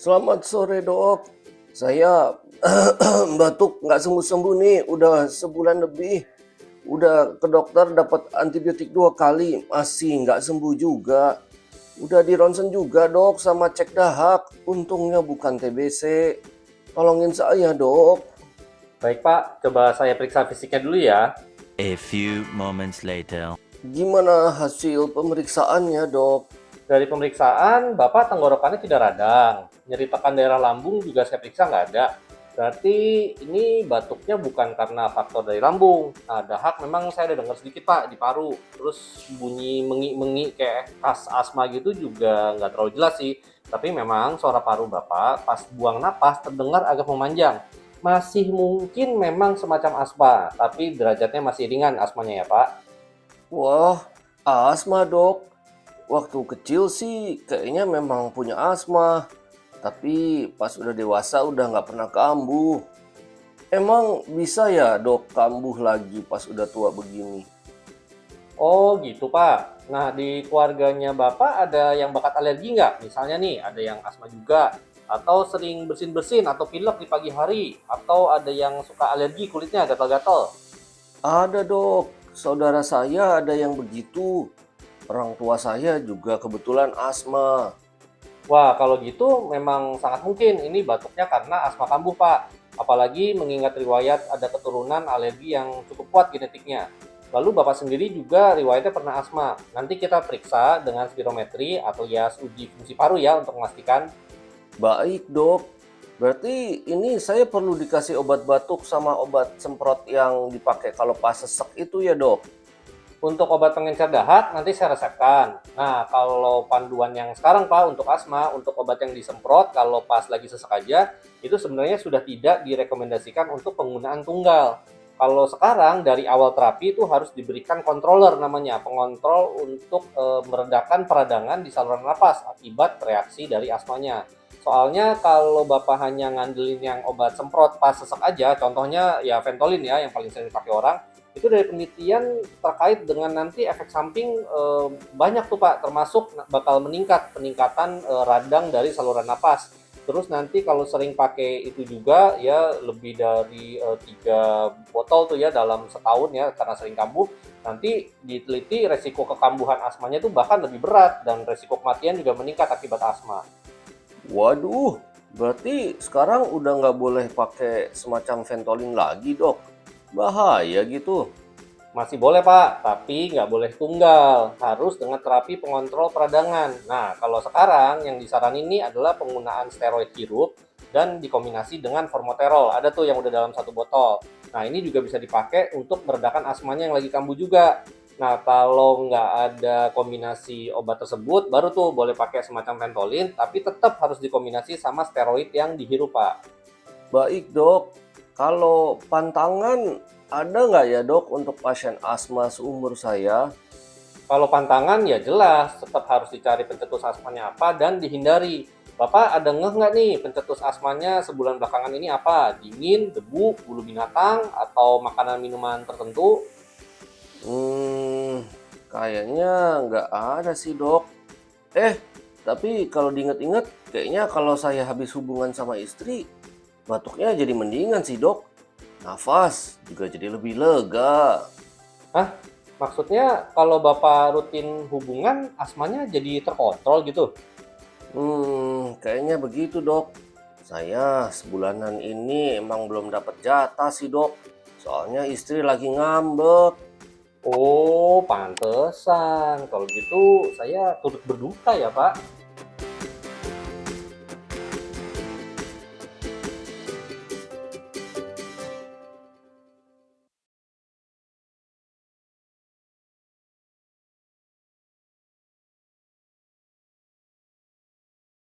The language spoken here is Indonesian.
Selamat sore dok, saya batuk nggak sembuh-sembuh nih, udah sebulan lebih. Udah ke dokter dapat antibiotik 2 kali, masih nggak sembuh juga. Udah di ronsen juga dok sama cek dahak, untungnya bukan TBC. Tolongin saya dok. Baik Pak, coba saya periksa fisiknya dulu ya. A few moments later. Gimana hasil pemeriksaannya dok? Dari pemeriksaan, Bapak tenggorokannya tidak radang. Nyeri tekan daerah lambung juga saya periksa nggak ada. Berarti ini batuknya bukan karena faktor dari lambung. Nah, dahak memang saya ada dengar sedikit Pak di paru. Terus bunyi mengi-mengi kayak khas asma gitu juga nggak terlalu jelas sih. Tapi memang suara paru Bapak pas buang napas terdengar agak memanjang. Masih mungkin memang semacam asma, tapi derajatnya masih ringan asmanya ya Pak. Wah, asma dok. Waktu kecil sih kayaknya memang punya asma. Tapi pas udah dewasa udah nggak pernah kambuh. Emang bisa ya dok kambuh lagi pas udah tua begini? Oh gitu Pak. Nah di keluarganya Bapak ada yang bakat alergi nggak? Misalnya nih ada yang asma juga, atau sering bersin-bersin atau pilek di pagi hari, atau ada yang suka alergi kulitnya gatal-gatal. Ada dok, saudara saya ada yang begitu. Orang tua saya juga kebetulan asma. Wah kalau gitu memang sangat mungkin ini batuknya karena asma kambuh Pak. Apalagi mengingat riwayat ada keturunan alergi yang cukup kuat genetiknya. Lalu Bapak sendiri juga riwayatnya pernah asma. Nanti kita periksa dengan spirometri atau ya uji fungsi paru ya untuk memastikan. Baik dok, berarti ini saya perlu dikasih obat batuk sama obat semprot yang dipakai kalau pas sesek itu ya dok? Untuk obat pengencer dahak nanti saya resepkan. Nah, kalau panduan yang sekarang Pak untuk asma, untuk obat yang disemprot kalau pas lagi sesak aja, itu sebenarnya sudah tidak direkomendasikan untuk penggunaan tunggal. Kalau sekarang dari awal terapi itu harus diberikan controller namanya, pengontrol untuk meredakan peradangan di saluran napas akibat reaksi dari asmanya. Soalnya kalau Bapak hanya ngandelin yang obat semprot pas sesak aja, contohnya ya Ventolin ya yang paling sering dipakai orang, itu dari penelitian terkait dengan nanti efek samping banyak tuh Pak, termasuk bakal peningkatan radang dari saluran napas. Terus nanti kalau sering pakai itu juga ya lebih dari 3 botol tuh ya dalam setahun ya karena sering kambuh, nanti diteliti resiko kekambuhan asmanya tuh bahkan lebih berat dan resiko kematian juga meningkat akibat asma. Waduh, berarti sekarang udah nggak boleh pakai semacam Ventolin lagi dok? Bahaya gitu. Masih boleh Pak, tapi nggak boleh tunggal. Harus dengan terapi pengontrol peradangan. Nah, kalau sekarang yang disaranin ini adalah penggunaan steroid hirup dan dikombinasi dengan formoterol. Ada tuh yang udah dalam satu botol. Nah, ini juga bisa dipakai untuk meredakan asmanya yang lagi kambuh juga. Nah, kalau nggak ada kombinasi obat tersebut, baru tuh boleh pakai semacam Ventolin, tapi tetap harus dikombinasi sama steroid yang dihirup, Pak. Baik dok, kalau pantangan ada nggak ya dok untuk pasien asma seumur saya? Kalau pantangan ya jelas, tetap harus dicari pencetus asmanya apa dan dihindari. Bapak ada ngeh nggak nih pencetus asmanya sebulan belakangan ini apa? Dingin, debu, bulu binatang, atau makanan minuman tertentu? Hmm, kayaknya nggak ada sih dok. Eh, tapi kalau diinget-inget, kayaknya kalau saya habis hubungan sama istri, batuknya jadi mendingan sih dok. Nafas juga jadi lebih lega. Hah? Maksudnya kalau Bapak rutin hubungan, asmanya jadi terkontrol gitu? Kayaknya begitu dok. Saya sebulanan ini emang belum dapat jatah sih dok. Soalnya istri lagi ngambek. Oh, pantesan. Kalau gitu saya turut berduka ya, Pak.